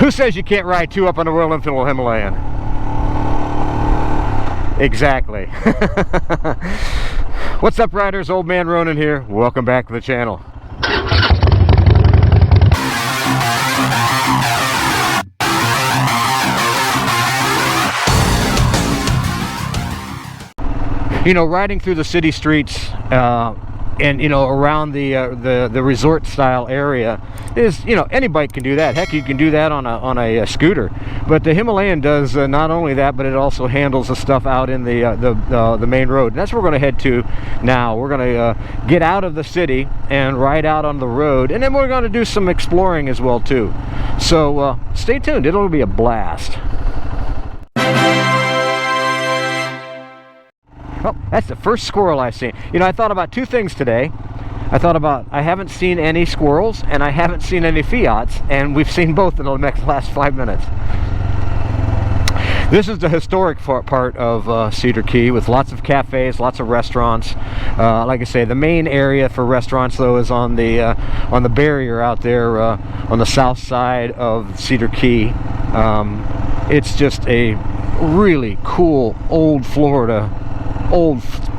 Who says you can't ride two up on the Royal Enfield Himalayan? Exactly. What's up, riders? Old Man Ronin here. Welcome back to the channel. You know, riding through the city streets and, you know, around the resort style area is, you know, any bike can do that. Heck, you can do that on a scooter. But the Himalayan does not only that, but it also handles the stuff out in the main road. And that's where we're going to head to now. We're going to get out of the city and ride out on the road, and then we're going to do some exploring as well too. So stay tuned. It'll be a blast. Well, that's the first squirrel I've seen. You know, I thought about two things today. I thought about, I haven't seen any squirrels and I haven't seen any Fiats, and we've seen both in the last 5 minutes. This is the historic part of Cedar Key, with lots of cafes, lots of restaurants. Like I say, the main area for restaurants though is on the barrier out there on the south side of Cedar Key. It's just a really cool old Florida,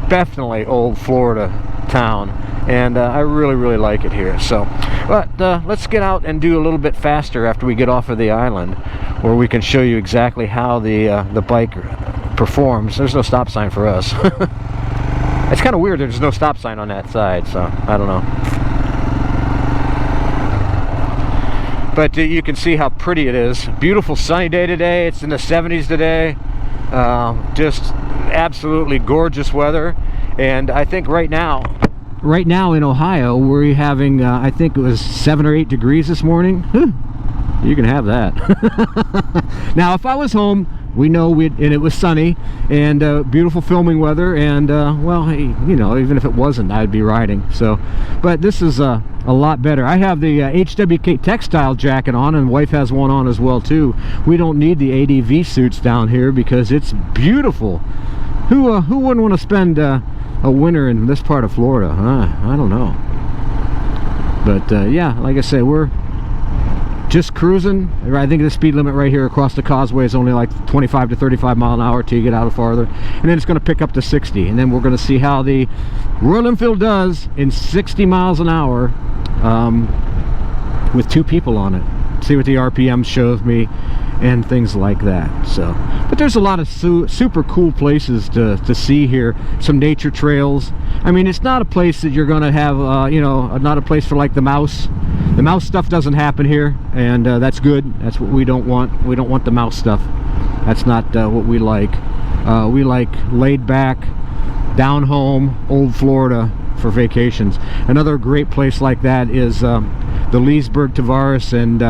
definitely old Florida town, and I really like it here. So but let's get out and do a little bit faster after we get off of the island, where we can show you exactly how the bike performs. There's no stop sign for us. It's kind of weird there's no stop sign on that side, so I don't know. But you can see how pretty it is. Beautiful sunny day today. It's in the 70s today. Just absolutely gorgeous weather. And I think right now in Ohio we're having I think it was 7 or 8 degrees this morning. You can have that. Now if I was home, we know and it was sunny and beautiful filming weather, and well, hey, you know, even if it wasn't, I'd be riding. So but this is a lot better. I have the HWK textile jacket on, and wife has one on as well too. We don't need the ADV suits down here because it's beautiful. Who wouldn't want to spend a winter in this part of Florida? I don't know. But yeah, like I say, we're just cruising. I think the speed limit right here across the causeway is only like 25 to 35 mile an hour till you get out farther, and then it's going to pick up to 60, and then we're going to see how the Royal Enfield does in 60 miles an hour with 2 people on it. See what the RPM shows me and things like that. So, but there's a lot of super cool places to see here. Some nature trails. I mean, it's not a place that you're going to have, you know, not a place for like the mouse. The mouse stuff doesn't happen here, and that's good. That's what we don't want. We don't want the mouse stuff. That's not what we like. We like laid back, down home, old Florida for vacations. Another great place like that is the Leesburg, Tavares, and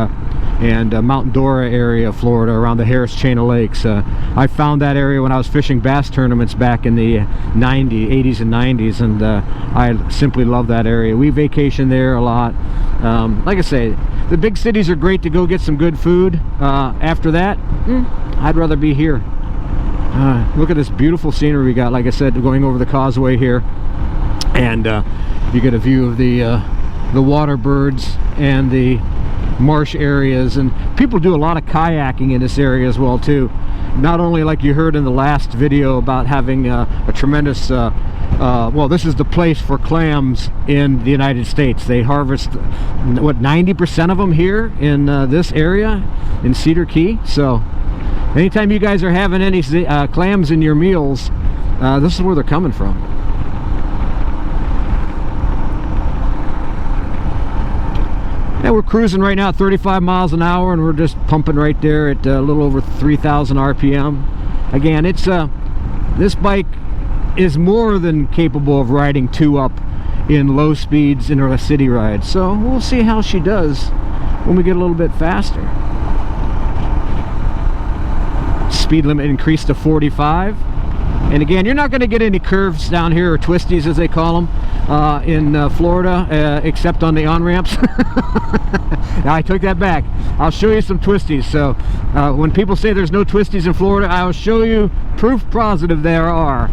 Mount Dora area of Florida, around the Harris Chain of Lakes. I found that area when I was fishing bass tournaments back in the 80s and 90s, and I simply love that area. We vacation there a lot. Like I say, the big cities are great to go get some good food. After that, I'd rather be here. Look at this beautiful scenery we got, like I said, going over the causeway here, and you get a view of the water birds and the marsh areas, and people do a lot of kayaking in this area as well too. Not only, like you heard in the last video, about having a tremendous well, this is the place for clams in the United States. They harvest what, 90% of them here in this area in Cedar Key. So anytime you guys are having any clams in your meals, this is where they're coming from. Yeah, we're cruising right now at 35 miles an hour, and we're just pumping right there at a little over 3,000 RPM. Again, it's this bike is more than capable of riding 2 up in low speeds in a city ride. So we'll see how she does when we get a little bit faster. Speed limit increased to 45. And again, you're not going to get any curves down here, or twisties as they call them, in Florida, except on the on-ramps. Now, I took that back. I'll show you some twisties. So when people say there's no twisties in Florida, I'll show you proof positive there are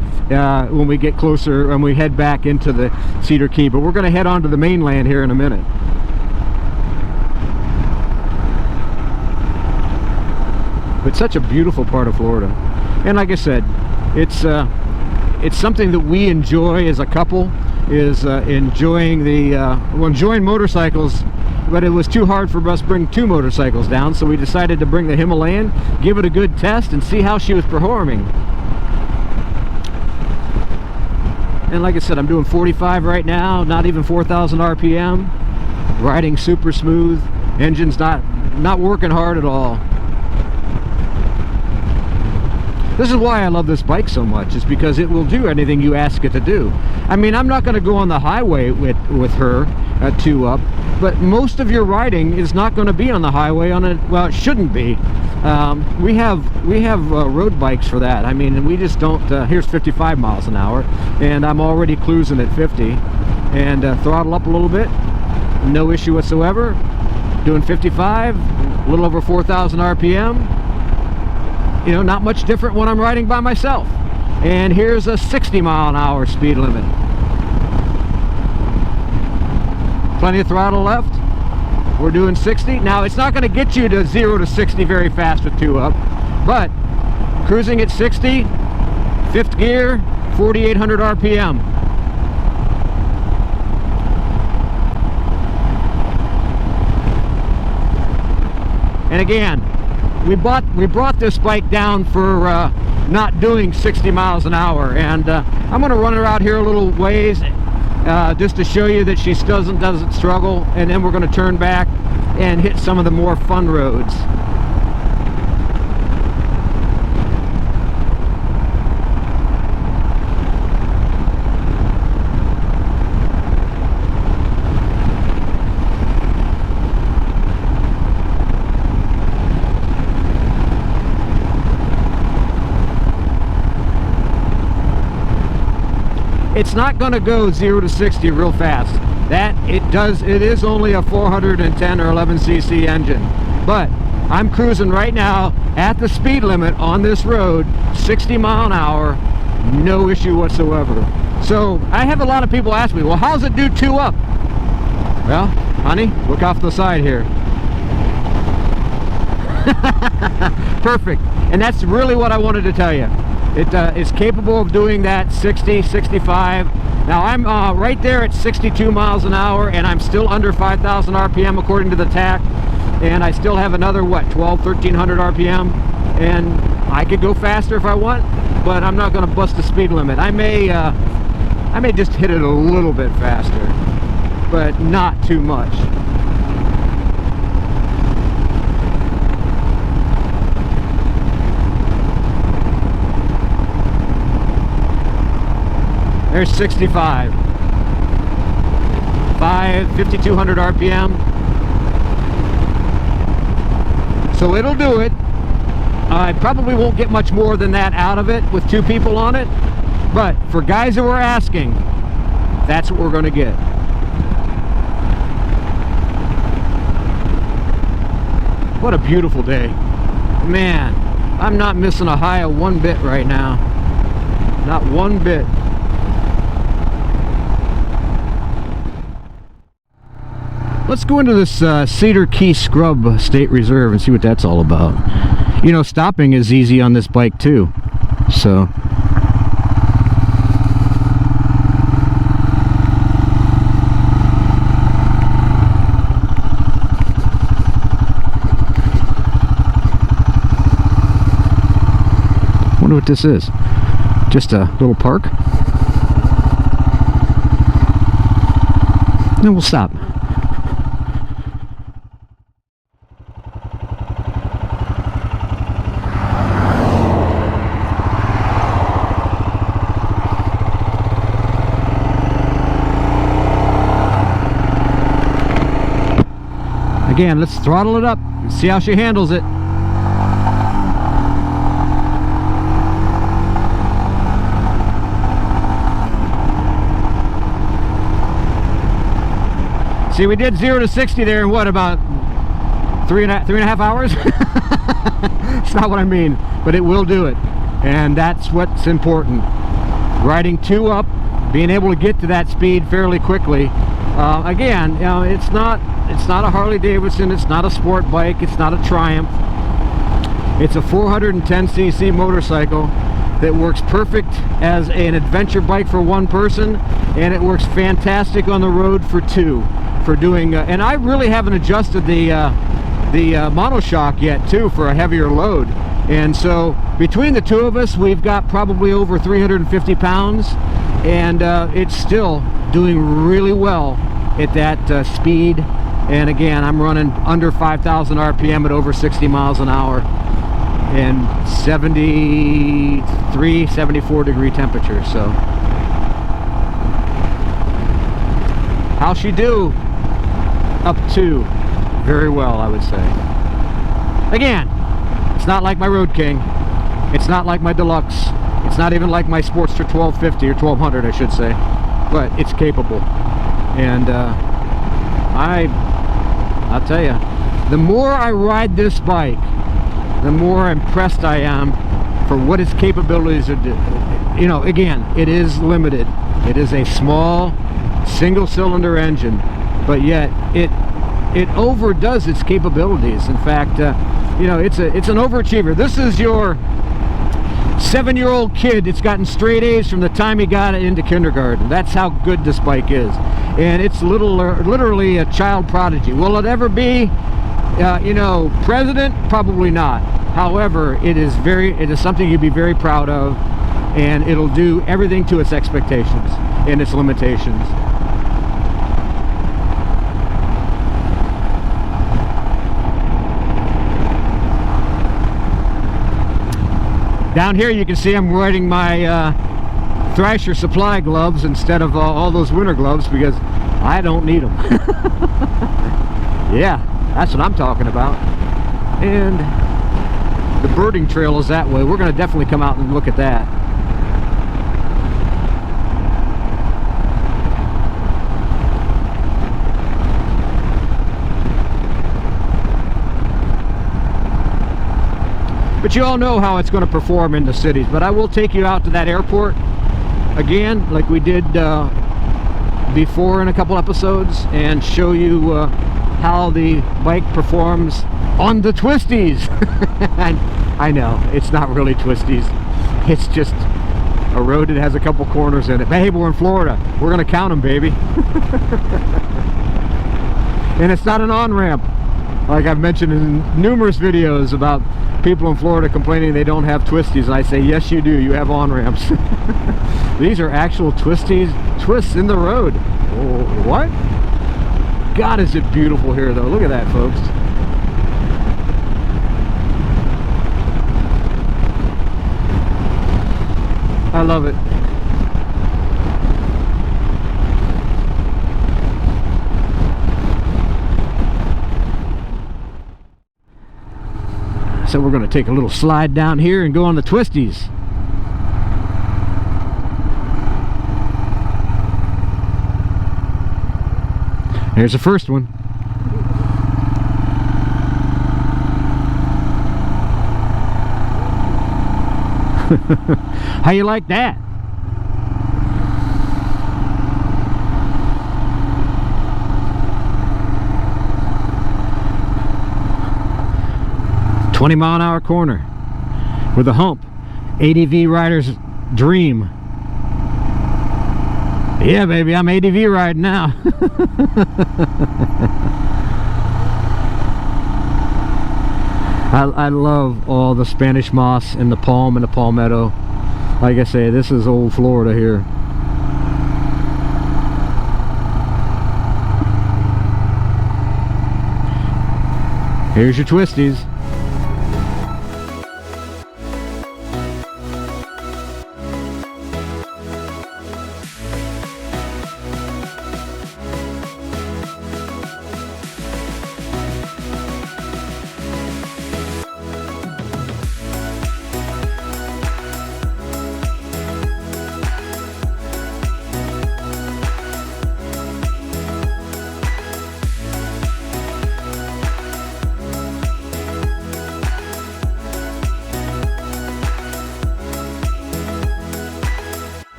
when we get closer, when we head back into the Cedar Key. But we're going to head on to the mainland here in a minute. But such a beautiful part of Florida. And like I said, it's something that we enjoy as a couple, is enjoying enjoying motorcycles. But it was too hard for us to bring 2 motorcycles down, so we decided to bring the Himalayan, give it a good test, and see how she was performing. And like I said, I'm doing 45 right now, not even 4,000 RPM, riding super smooth, engine's not working hard at all. This is why I love this bike so much, is because it will do anything you ask it to do. I mean, I'm not going to go on the highway with her at 2-up, but most of your riding is not going to be on the highway well, it shouldn't be. We have road bikes for that. I mean, we just don't, here's 55 miles an hour, and I'm already cruising at 50, and throttle up a little bit, no issue whatsoever, doing 55, a little over 4,000 RPM. You know, not much different when I'm riding by myself. And here's a 60 mile an hour speed limit. Plenty of throttle left. We're doing 60. Now, it's not going to get you to 0 to 60 very fast with 2-up, but cruising at 60, 5th gear, 4,800 RPM. And again, we brought this bike down for not doing 60 miles an hour, and I'm going to run her out here a little ways just to show you that she doesn't struggle, and then we're going to turn back and hit some of the more fun roads. It's not going to go 0 to 60 real fast. It is only a 410 or 11 cc engine, but I'm cruising right now at the speed limit on this road, 60 mile an hour, no issue whatsoever. So I have a lot of people ask me, well, how's it do 2-up? Well, honey, look off the side here. Perfect. And that's really what I wanted to tell you. It is capable of doing that 60, 65. Now I'm right there at 62 miles an hour, and I'm still under 5,000 RPM according to the TAC, and I still have another, what, 1,300 RPM, and I could go faster if I want, but I'm not going to bust the speed limit. I may just hit it a little bit faster, but not too much. There's 65. 5,200 RPM. So it'll do it. I probably won't get much more than that out of it with 2 people on it, but for guys that were asking, that's what we're going to get. What a beautiful day. Man, I'm not missing a high of one bit right now. Not one bit. Let's go into this Cedar Key Scrub State Reserve and see what that's all about. You know, stopping is easy on this bike too, so. Wonder what this is. Just a little park? Then we'll stop. Again, let's throttle it up and see how she handles it. See, we did 0 to 60 there in what, about three and a half hours? It's not what I mean, but it will do it. And that's what's important. Riding 2-up, being able to get to that speed fairly quickly. Again, you know, it's not a Harley Davidson, it's not a sport bike, it's not a Triumph. It's a 410cc motorcycle that works perfect as an adventure bike for one person, and it works fantastic on the road for two, for doing and I really haven't adjusted the monoshock yet too for a heavier load. And so between the two of us, we've got probably over 350 pounds, and it's still doing really well at that speed. And again, I'm running under 5,000 RPM at over 60 miles an hour and 73, 74 degree temperature. So how's she do? Up to very well, I would say. Again, it's not like my Road King. It's not like my Deluxe. It's not even like my Sportster 1250 or 1200, I should say. But it's capable. And I'll tell you, the more I ride this bike, the more impressed I am for what its capabilities are. You know, again, it is limited. It is a small single-cylinder engine, but yet it overdoes its capabilities. In fact, you know, it's an overachiever. This is your 7-year-old kid that's gotten straight A's from the time he got into kindergarten. That's how good this bike is. And it's literally a child prodigy. Will it ever be, you know, president? Probably not. However, it is something you'd be very proud of, and it'll do everything to its expectations and its limitations. Down here you can see I'm wearing my Thrasher supply gloves instead of all those winter gloves because I don't need them. Yeah, that's what I'm talking about. And the birding trail is that way. We're going to definitely come out and look at that. But you all know how it's going to perform in the cities. But I will take you out to that airport again, like we did before in a couple episodes, and show you how the bike performs on the Twisties. And I know, it's not really Twisties. It's just a road that has a couple corners in it. But hey, we're in Florida. We're going to count them, baby. And it's not an on-ramp, like I've mentioned in numerous videos about people in Florida complaining they don't have Twisties, and I say, yes you do, you have on-ramps. These are actual Twisties, twists in the road. Oh, what? God, is it beautiful here though. Look at that, folks. I love it. So we're going to take a little slide down here and go on the Twisties. There's the first one. How you like that? $20-mile-an-hour corner with a hump. ADV rider's dream. Yeah, baby, I'm ADV riding now. I love all the Spanish moss and the palm and the palmetto. Like I say, this is old Florida here. Here's your Twisties.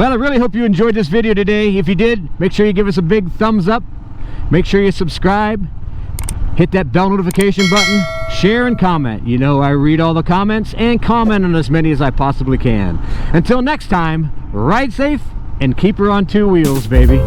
Well, I really hope you enjoyed this video today. If you did, make sure you give us a big thumbs up. Make sure you subscribe. Hit that bell notification button. Share and comment. You know I read all the comments and comment on as many as I possibly can. Until next time, ride safe and keep her on two wheels, baby.